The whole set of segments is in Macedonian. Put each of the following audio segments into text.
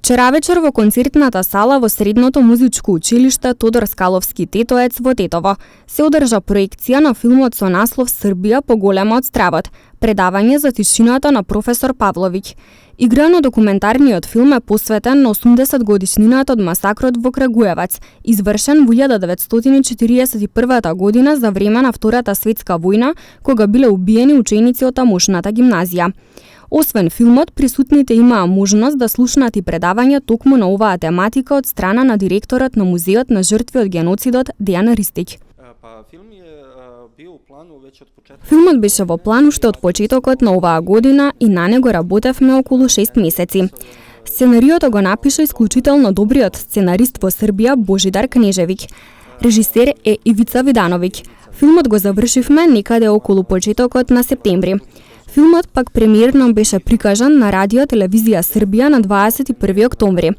Вчера вечер во концертната сала во Средното музичко училиште Тодор Скаловски Тетоец во Тетово се одржа проекција на филмот со наслов Србија поголема од стравот, предавање за тишината на професор Павловиќ. Играно документарниот филм е посветен на 80 годишнината од масакрот во Крагуевац, извршен во 1941 година за време на Втората светска војна, кога биле убиени ученици од тамошната гимназија. Освен филмот, присутните имаа можност да слушнат и предавања токму на оваа тематика од страна на директорот на Музеот на жртви од геноцидот Дејан Ристиќ. Филмот беше во план уште од почетокот на оваа година и на него работевме околу 6 месеци. Сценариото го напиша исклучително добриот сценарист во Србија Божидар Кнежевиќ. Режисер е Ивица Видановиќ. Филмот го завршивме некаде околу почетокот на септември. Филмот пак премиерно беше прикажан на Радио Телевизија Србија на 21 октомври.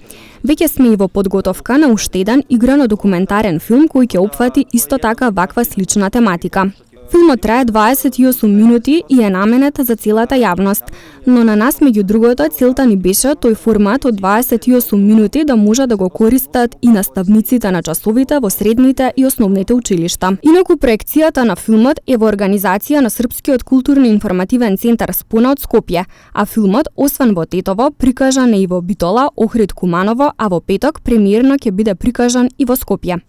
Веќе сме и во подготовка на уште еден играно документарен филм кој ќе опфати исто така ваква слична тематика. Филмот трае 28 минути и е наменет за целата јавност, но на нас меѓу другото целта ни беше тој формат од 28 минути да може да го користат и наставниците на часовите во средните и основните училишта. Инаку проекцијата на филмот е во организација на Српскиот културно-информативен центар Спона од Скопје, а филмот, освен во Тетово, прикажан е и во Битола, Охрид, Куманово, а во петок премиерно ќе биде прикажан и во Скопје.